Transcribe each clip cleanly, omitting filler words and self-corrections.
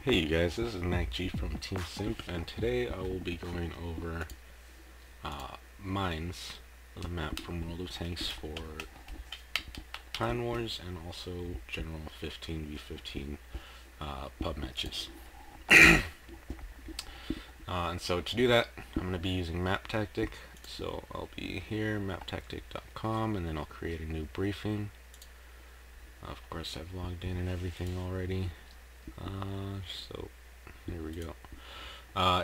Hey you guys, this is MacG from Team S.I.M.P, and today I will be going over mines, the map from World of Tanks for Clan Wars and also general 15v15 pub matches. And so to do that, I'm going to be using Map Tactic. So I'll be here, maptactic.com, and then I'll create a new briefing. Of course I've logged in and everything already. So here we go.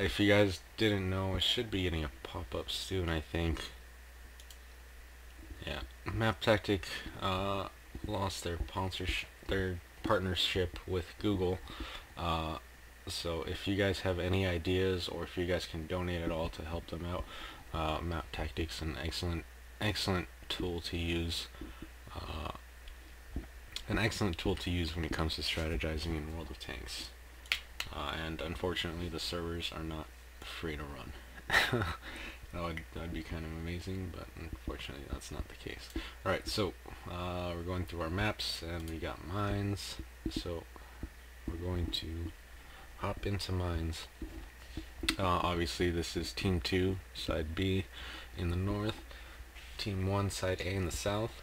If you guys didn't know, I should be getting a pop-up soon, I think. Yeah, Map Tactic lost their partnership with Google. So if you guys have any ideas, or if you guys can donate at all to help them out, Map Tactic's an excellent tool to use. An excellent tool to use when it comes to strategizing in World of Tanks. And unfortunately the servers are not free to run. That'd be kind of amazing, but unfortunately that's not the case. Alright, so we're going through our maps, and we got mines. So we're going to hop into mines. Obviously this is Team 2, Side B in the north, Team 1, Side A in the south.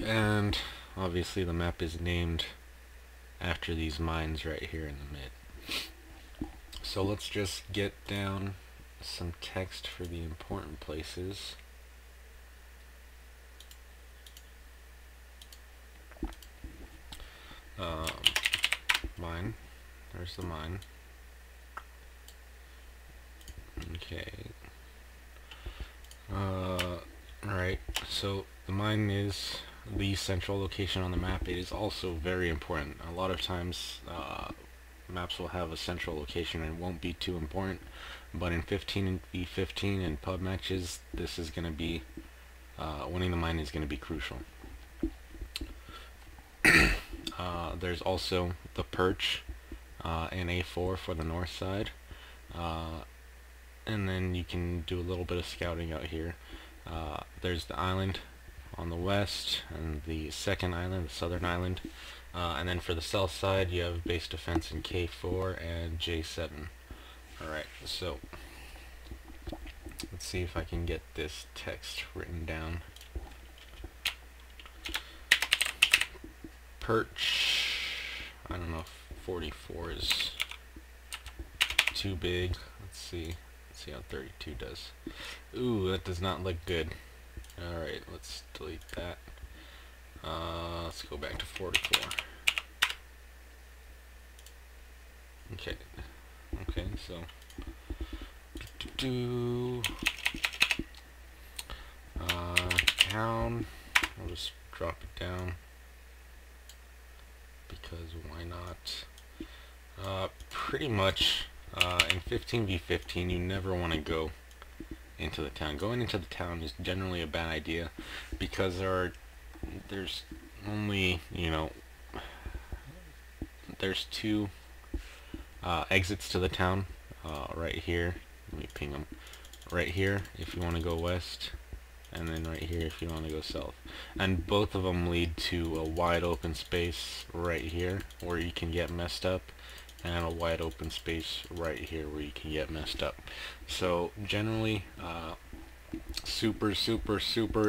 And obviously the map is named after these mines right here in the mid. So let's just get down some text for the important places. Mine. There's the mine. Okay. Alright, so the mine is the central location on the map. It is also very important. A lot of times maps will have a central location and it won't be too important, but in 15v15 and pub matches, this is going to be winning the mine is going to be crucial. There's also the perch in A4 for the north side, and then you can do a little bit of scouting out here. There's the island on the west, and the second island, the southern island, and then for the south side you have base defense in K4 and J7. Alright, so let's see if I can get this text written down. Perch, I don't know if 44 is too big. Let's see how 32 does. Ooh, that does not look good. Alright, let's delete that. Let's go back to 44. Okay, so town, I'll just drop it down because why not? Pretty much in 15v15 you never want to go into the town. Going into the town is generally a bad idea because there's only, there's two exits to the town, right here. Let me ping them. Right here if you want to go west, and then right here if you want to go south. And both of them lead to a wide open space right here where you can get messed up, and a wide open space right here where you can get messed up. So generally, super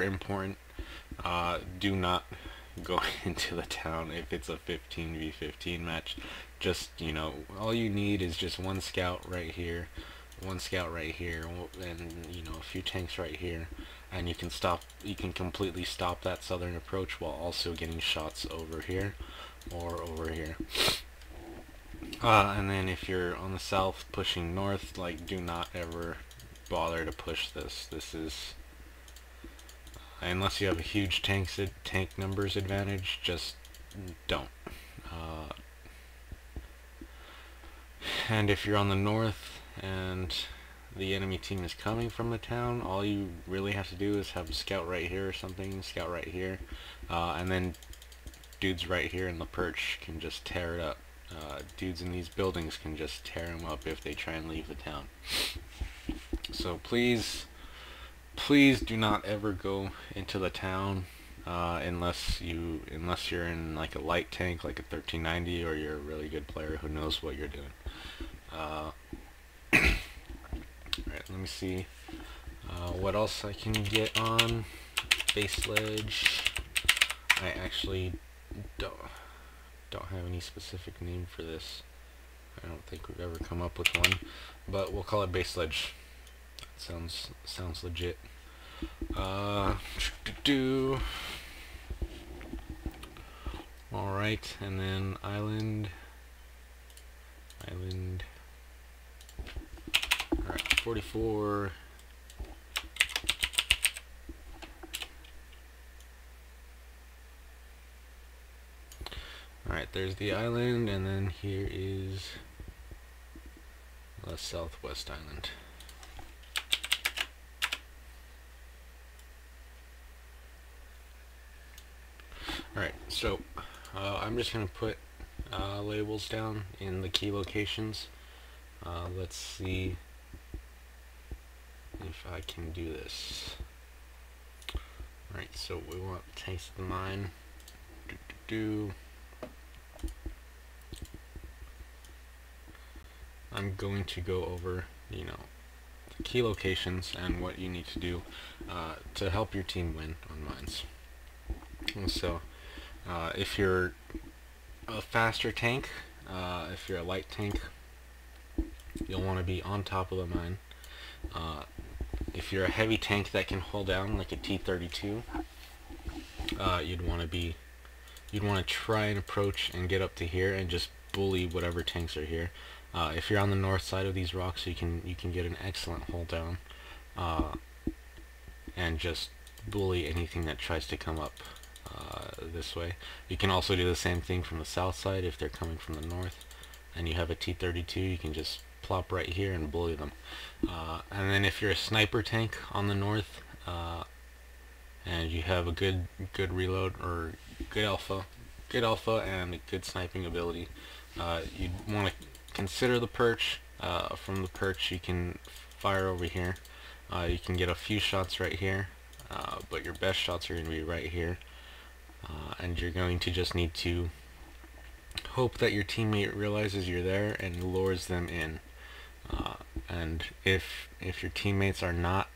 important, do not go into the town if it's a 15v15 match. Just, all you need is just one scout right here, and a few tanks right here, and you can completely stop that southern approach while also getting shots over here or over here. And then if you're on the south pushing north, do not ever bother to push this. This is, unless you have a huge tank numbers advantage, just don't. And if you're on the north and the enemy team is coming from the town, all you really have to do is have a scout right here or something, scout right here, and then dudes right here in the perch can just tear it up. Dudes in these buildings can just tear them up if they try and leave the town. So please do not ever go into the town unless you're in like a light tank like a 1390, or you're a really good player who knows what you're doing. Alright, let me see what else I can get on base ledge. I actually don't have any specific name for this. I don't think we've ever come up with one, but we'll call it base ledge. Sounds legit. Alright, and then island. Alright, 44. Alright, there's the island, and then here is the southwest island. Alright, so I'm just going to put labels down in the key locations. Let's see if I can do this. Alright, so we want taste of the mine. I'm going to go over, the key locations and what you need to do to help your team win on mines. And so, if you're a faster tank, if you're a light tank, you'll want to be on top of the mine. If you're a heavy tank that can hold down like a T-32, you'd want to try and approach and get up to here and just bully whatever tanks are here. If you're on the north side of these rocks, you can get an excellent hold down, and just bully anything that tries to come up this way. You can also do the same thing from the south side if they're coming from the north, and you have a T-32. You can just plop right here and bully them. And then if you're a sniper tank on the north, and you have a good reload or good alpha and a good sniping ability, you'd want to consider the perch. From the perch you can fire over here. You can get a few shots right here, but your best shots are going to be right here, and you're going to just need to hope that your teammate realizes you're there and lures them in. And if your teammates are not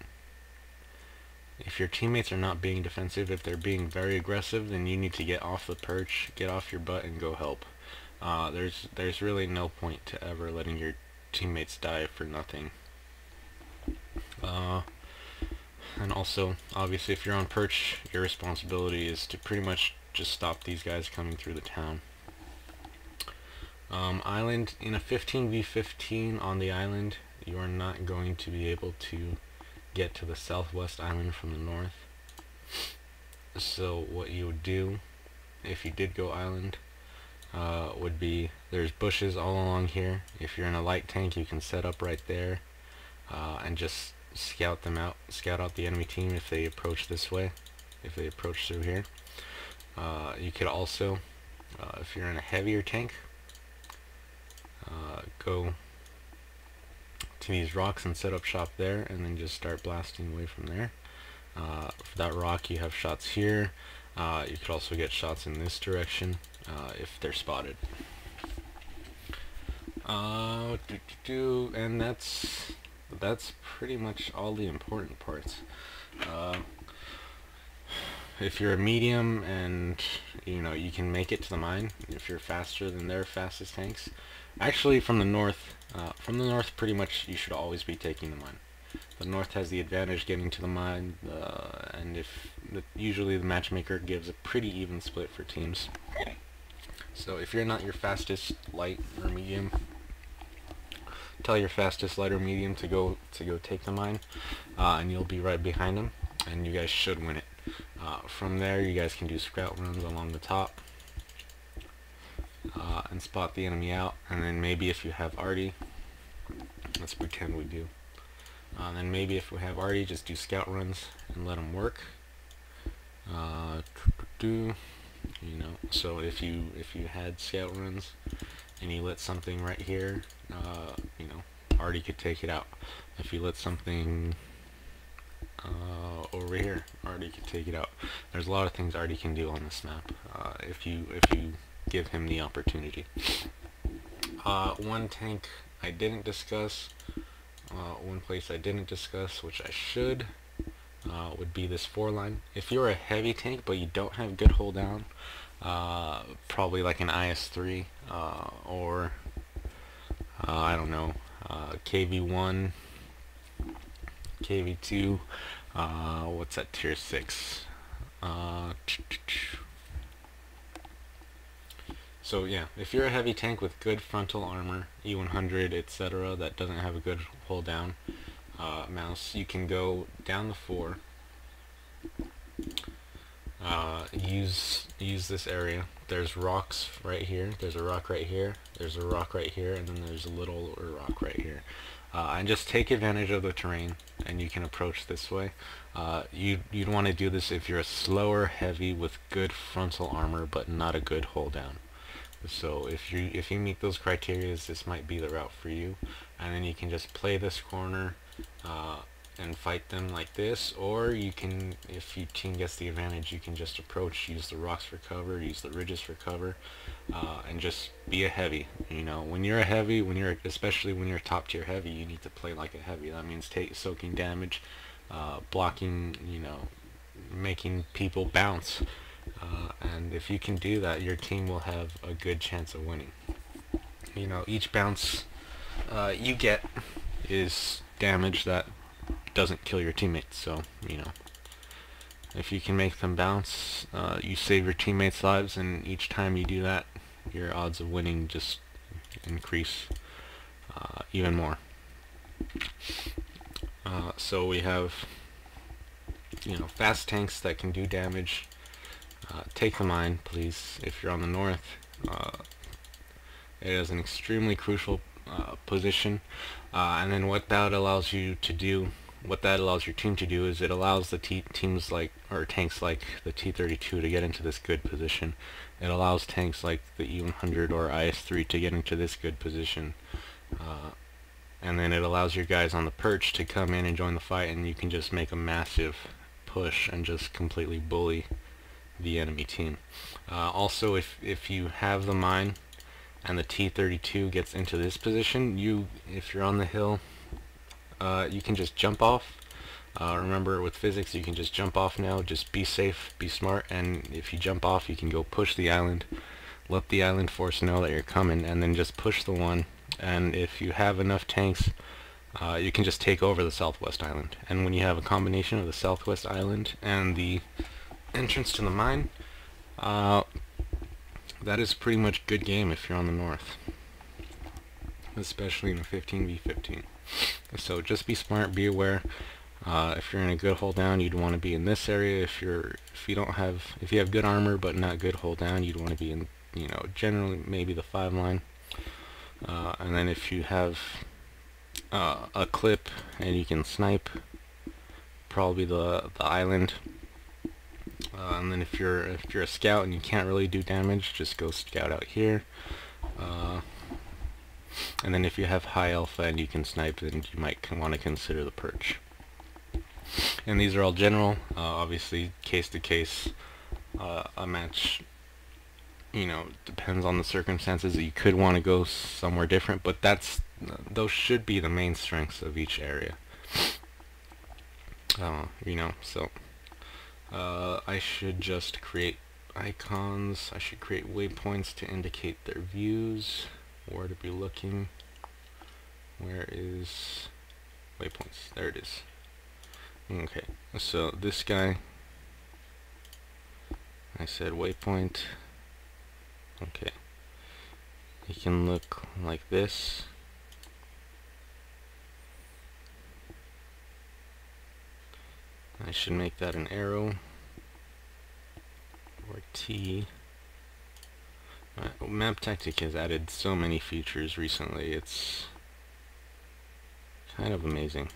being defensive, if they're being very aggressive, then you need to get off the perch, get off your butt, and go help. There's really no point to ever letting your teammates die for nothing. And also, obviously, if you're on perch, your responsibility is to pretty much just stop these guys coming through the town. Island, in a 15v15 on the island, you are not going to be able to get to the southwest island from the north. So what you would do, if you did go island, would be, there's bushes all along here. If you're in a light tank, you can set up right there, and just scout out the enemy team if they approach this way, if they approach through here. You could also, if you're in a heavier tank, go to these rocks and set up shop there, and then just start blasting away from there. For that rock, you have shots here. You could also get shots in this direction if they're spotted. And that's pretty much all the important parts. If you're a medium and you can make it to the mine, if you're faster than their fastest tanks, actually from the north pretty much you should always be taking the mine. The north has the advantage getting to the mine, and usually the matchmaker gives a pretty even split for teams. So if you're not your fastest light or medium, tell your fastest light or medium to go take the mine, and you'll be right behind them, and you guys should win it. From there, you guys can do scout runs along the top, and spot the enemy out, and then maybe if you have arty, let's pretend we do, then maybe if we have arty, just do scout runs and let them work. So if you had scout runs and you lit something right here, arty could take it out. If you lit something over here. Artie can take it out. There's a lot of things Artie can do on this map if you give him the opportunity. One tank I didn't discuss, one place I didn't discuss, which I should, would be this 4-line. If you're a heavy tank but you don't have good hold down, probably like an IS-3 or I don't know, KV-1, KV-2, what's that, tier 6? So yeah, if you're a heavy tank with good frontal armor, E100, etc., that doesn't have a good hold down mouse, you can go down the 4, use this area. There's rocks right here, there's a rock right here, there's a rock right here, and then there's a little rock right here. And just take advantage of the terrain, and you can approach this way. You'd want to do this if you're a slower heavy with good frontal armor but not a good hold down. So if you meet those criteria, this might be the route for you. And then you can just play this corner and fight them like this, or you can, if your team gets the advantage, you can just approach, use the rocks for cover, use the ridges for cover, and just be a heavy. You know, when you're a heavy, especially when you're a top tier heavy, you need to play like a heavy. That means soaking damage, blocking, you know, making people bounce. And if you can do that, your team will have a good chance of winning. You know, each bounce you get is damage that doesn't kill your teammates. So, you know, if you can make them bounce, you save your teammates' lives, and each time you do that, your odds of winning just increase even more. So we have, you know, fast tanks that can do damage. Take the mine, please, if you're on the north. It is an extremely crucial position, and then what that allows you to do, what that allows your team to do, is it allows the teams like, or tanks like the T-32 to get into this good position. It allows tanks like the E100 or IS-3 to get into this good position, and then it allows your guys on the perch to come in and join the fight, and you can just make a massive push and just completely bully the enemy team. Also, if you have the mine and the T-32 gets into this position, if you're on the hill, you can just jump off. Remember, with physics, you can just jump off now. Just be safe, be smart, and if you jump off, you can go push the island, let the island force know that you're coming, and then just push the one. And if you have enough tanks, you can just take over the southwest island. And when you have a combination of the southwest island and the entrance to the mine, that is pretty much good game if you're on the north, especially in a 15v15. So just be smart, be aware. If you're in a good hold down, you'd want to be in this area. If you have good armor but not good hold down, you'd want to be in, you know, generally maybe the 5-line. And then if you have a clip and you can snipe, probably the island. And then if you're a scout and you can't really do damage, just go scout out here. And then if you have high alpha and you can snipe, then you might want to consider the perch. And these are all general, obviously case to case. A match, you know, depends on the circumstances. You could want to go somewhere different, but those should be the main strengths of each area. You know, so I should just create icons. I should create waypoints to indicate their views, where to be looking. Where is waypoints? There it is. Okay, so this guy, I said waypoint. Okay, he can look like this. I should make that an arrow or T. Map Tactic has added so many features recently, it's kind of amazing.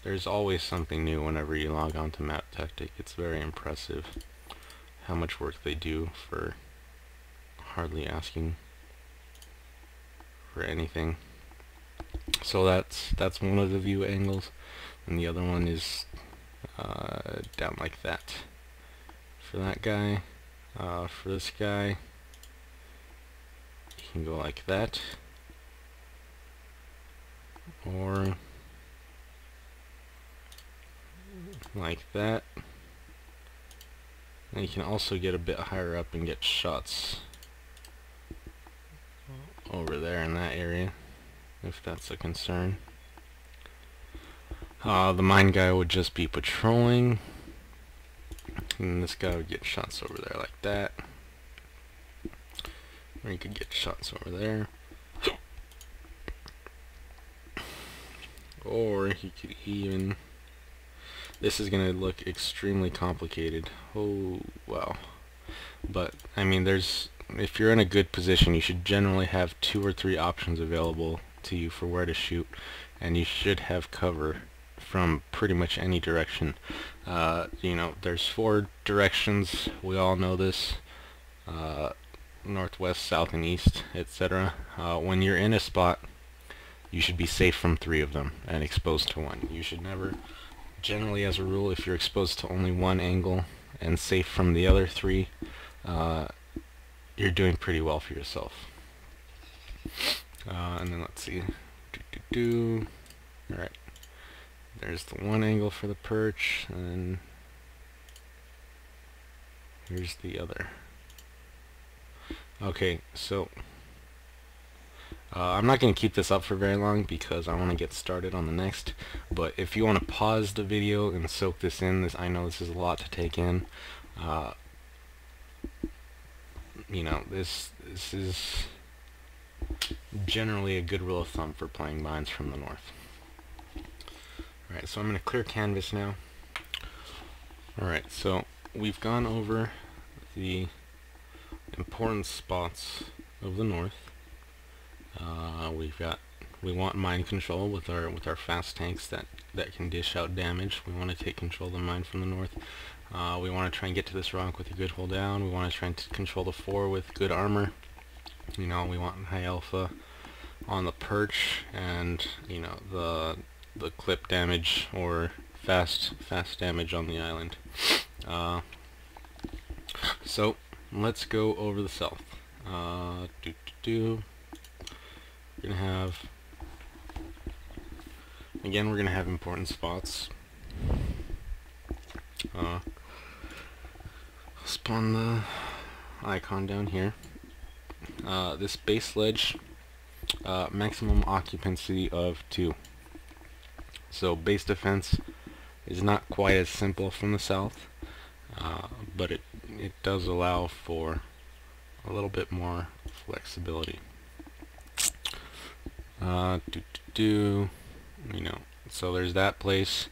There's always something new whenever you log on to Map Tactic. It's very impressive how much work they do for hardly asking for anything. So that's one of the view angles, and the other one is down like that. For that guy, for this guy, you can go like that, or like that. And you can also get a bit higher up and get shots over there in that area, if that's a concern. The mine guy would just be patrolling, and this guy would get shots over there like that. Or you could get shots over there. Or he could even... This is going to look extremely complicated. Oh, wow. But, I mean, if you're in a good position, you should generally have 2 or 3 options available to you for where to shoot, and you should have cover from pretty much any direction. You know, there's 4 directions. We all know this. Northwest, south, and east, etc. When you're in a spot, you should be safe from 3 of them and exposed to 1. You should never, generally as a rule, if you're exposed to only 1 angle and safe from the other 3, you're doing pretty well for yourself. And then let's see. Alright. There's the 1 angle for the perch, and here's the other. Okay, so I'm not going to keep this up for very long because I want to get started on the next, but if you want to pause the video and soak this in, I know this is a lot to take in. You know, this is generally a good rule of thumb for playing mines from the north. Alright, so I'm going to clear canvas now. Alright, so we've gone over the important spots of the north. We want mine control with our fast tanks that can dish out damage. We want to take control of the mine from the north. We want to try and get to this rock with a good hold down. We want to try and control the 4 with good armor. You know, we want high alpha on the perch, and you know, the clip damage or fast damage on the island. So let's go over the south. We're gonna have, again, we're gonna have important spots. Spawn the icon down here. This base ledge, maximum occupancy of 2. So base defense is not quite as simple from the south, but it does allow for a little bit more flexibility. You know, so there's that place.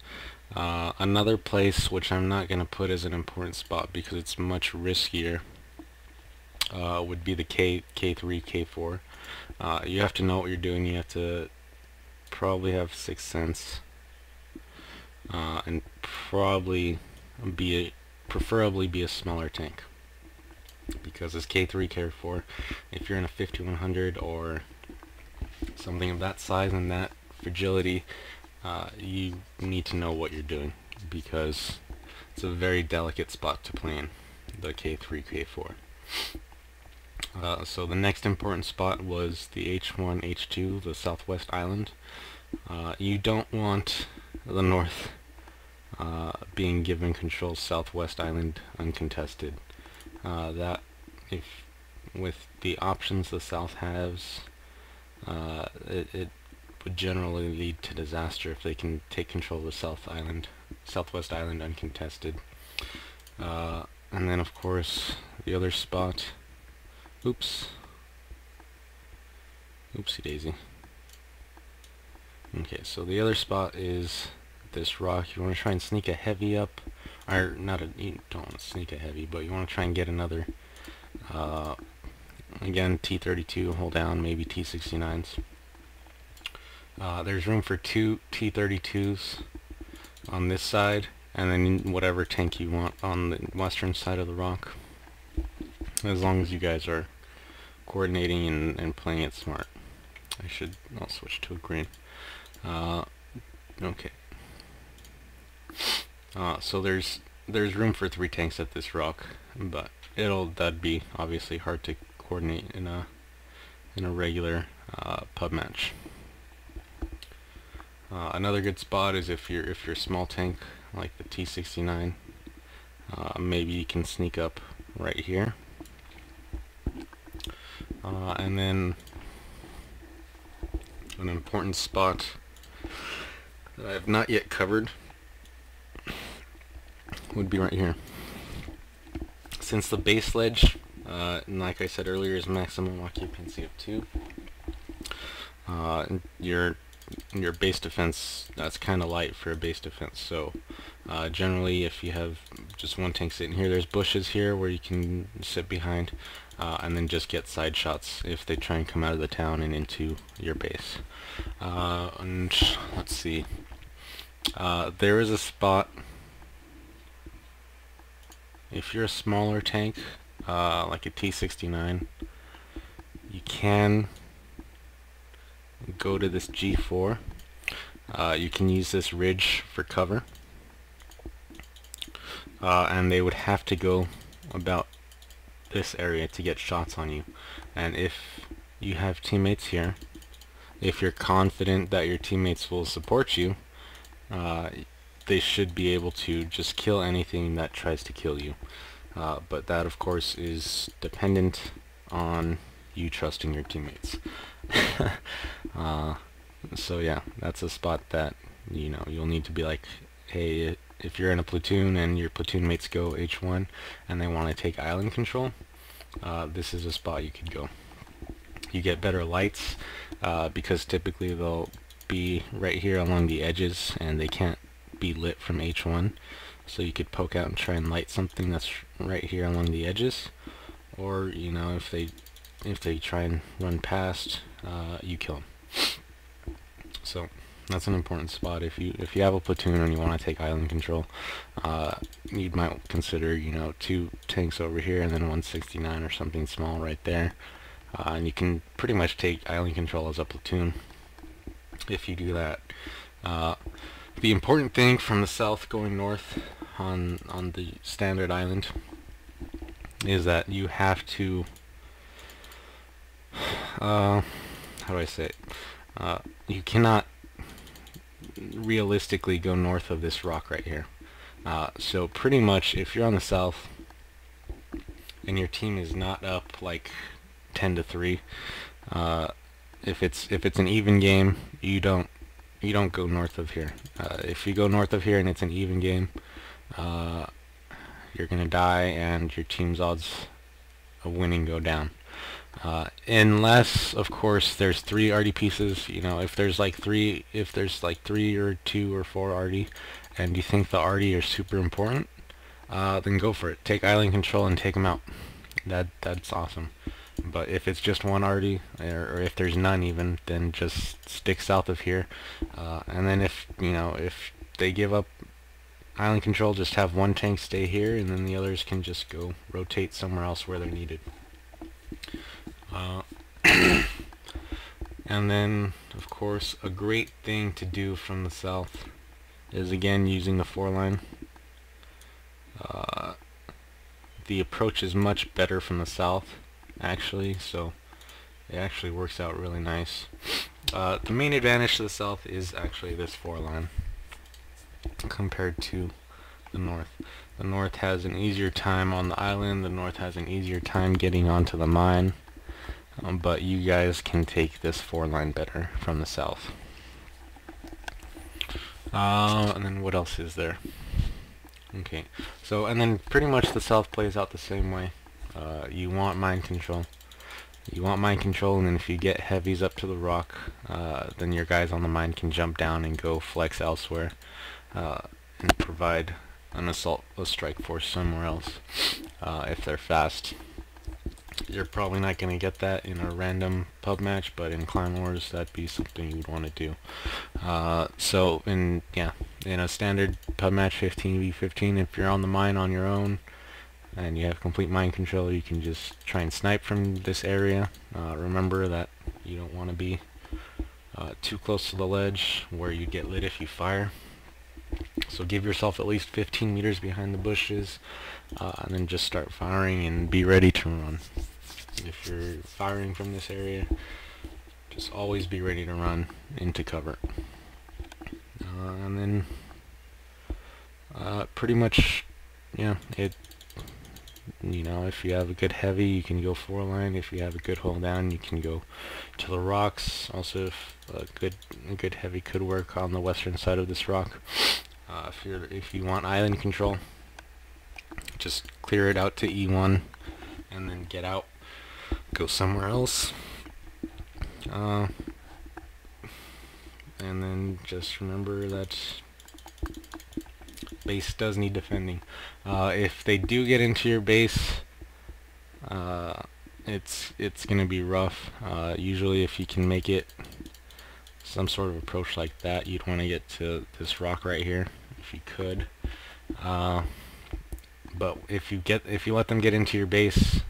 Another place which I'm not going to put as an important spot because it's much riskier would be the K3, K4. You have to know what you're doing. You have to probably have 6th sense, and probably preferably be a smaller tank, because as K3, K4, if you're in a 5100 or something of that size and that fragility, you need to know what you're doing, because it's a very delicate spot to play in, the K3, K4. So the next important spot was the H1, H2, the southwest island. You don't want the north being given control southwest island uncontested. That, if with the options the south has, it would generally lead to disaster if they can take control of the southwest island uncontested. And then of course the other spot, oopsie daisy. Okay, so the other spot is this rock. You want to try and sneak a heavy up, or you don't want to sneak a heavy, but you want to try and get another, again, T32, hold down, maybe T69s. There's room for 2 T32s on this side, and then whatever tank you want on the western side of the rock, as long as you guys are coordinating and playing it smart. I'll switch to a green. Okay. So there's room for 3 tanks at this rock, but that'd be obviously hard to coordinate in a regular pub match. Another good spot is if you're a small tank like the T69, maybe you can sneak up right here, and then an important spot that I have not yet covered would be right here. Since the base ledge, like I said earlier, is maximum occupancy of 2, your base defense, that's kind of light for a base defense. So generally, if you have just one tank sitting here, there's bushes here where you can sit behind, and then just get side shots if they try and come out of the town and into your base. And let's see, there is a spot. If you're a smaller tank, like a T69, you can go to this G4. You can use this ridge for cover, and they would have to go about this area to get shots on you. And if you have teammates here, if you're confident that your teammates will support you, they should be able to just kill anything that tries to kill you. But that, of course, is dependent on you trusting your teammates. So yeah, that's a spot that you'll need to be like, hey, if you're in a platoon and your platoon mates go H1 and they want to take island control, this is a spot you could go. You get better lights because typically they'll be right here along the edges and they can't be lit from H1, so you could poke out and try and light something that's right here along the edges, or if they try and run past, you kill them. So that's an important spot. If you have a platoon and you want to take island control, you might consider 2 tanks over here and then 169 or something small right there, and you can pretty much take island control as a platoon if you do that. The important thing from the south going north on the standard island is that you have to, how do I say it? You cannot realistically go north of this rock right here. So pretty much if you're on the south and your team is not up like 10-3, if it's an even game, you don't go north of here. If you go north of here and it's an even game, you're gonna die and your team's odds of winning go down. Unless, of course, there's 3 arty pieces. If there's like 3 or 2 or 4 arty, and you think the arty are super important, then go for it. Take island control and take them out. That's awesome. But if it's just 1 arty, or if there's none even, then just stick south of here. And then if they give up island control, just have 1 tank stay here, and then the others can just go rotate somewhere else where they're needed. And then, of course, a great thing to do from the south is again using the 4-line. The approach is much better from the south, actually, so it actually works out really nice. The main advantage to the south is actually this 4-line compared to the north. The north has an easier time on the island, the north has an easier time getting onto the mine, but you guys can take this 4-line better from the south. And then what else is there? Okay, so and then pretty much the south plays out the same way. You want mine control. You want mine control, and then if you get heavies up to the rock, then your guys on the mine can jump down and go flex elsewhere, and provide an assault, a strike force somewhere else. If they're fast, you're probably not going to get that in a random pub match, but in Clan Wars, that'd be something you'd want to do. So in a standard pub match 15v15, if you're on the mine on your own and you have complete mine control, you can just try and snipe from this area. Remember that you don't want to be too close to the ledge where you get lit if you fire. So give yourself at least 15 meters behind the bushes, and then just start firing and be ready to run. If you're firing from this area, just always be ready to run into cover. And then pretty much, yeah, if you have a good heavy, you can go 4-line. If you have a good hold down, you can go to the rocks. Also, if a good heavy could work on the western side of this rock. If you want island control, just clear it out to E1 and then get out, go somewhere else. And then just remember that base does need defending. If they do get into your base, it's gonna be rough. Usually if you can make it some sort of approach like that, you'd want to get to this rock right here if you could. But if you let them get into your base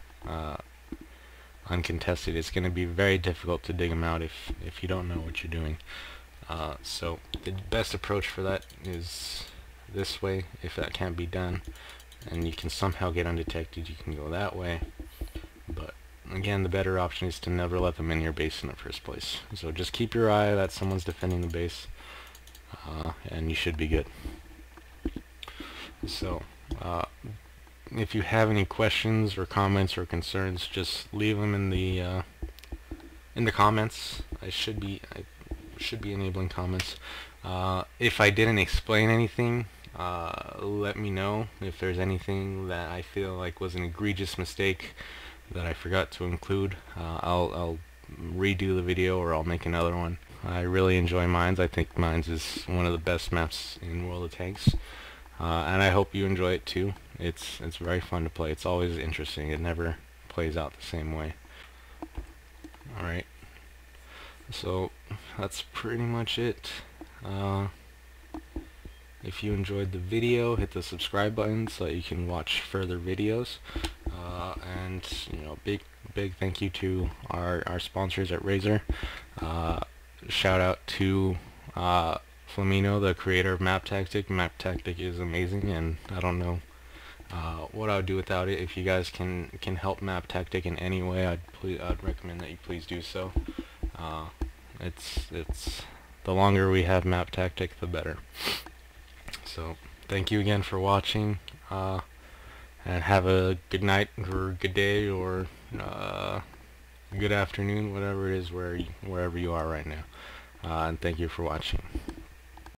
uncontested, it's going to be very difficult to dig them out if you don't know what you're doing. So the best approach for that is this way. If that can't be done and you can somehow get undetected, you can go that way. But again, the better option is to never let them in your base in the first place. So just keep your eye that someone's defending the base, and you should be good. So if you have any questions or comments or concerns, just leave them in the comments. I should be enabling comments. If I didn't explain anything, let me know. If there's anything that I feel like was an egregious mistake that I forgot to include, I'll redo the video or I'll make another one. I really enjoy Mines. I think Mines is one of the best maps in World of Tanks, and I hope you enjoy it too. It's very fun to play. It's always interesting. It never plays out the same way. Alright, so that's pretty much it. If you enjoyed the video, hit the subscribe button so that you can watch further videos. And big thank you to our sponsors at Razer. Shout out to Flamino, the creator of Map Tactic. Map Tactic is amazing, and I don't know what I would do without it. If you guys can help Map Tactic in any way, I'd recommend that you please do so. It's the longer we have Map Tactic, the better. So thank you again for watching, and have a good night or good day or good afternoon, whatever it is wherever you are right now. And thank you for watching.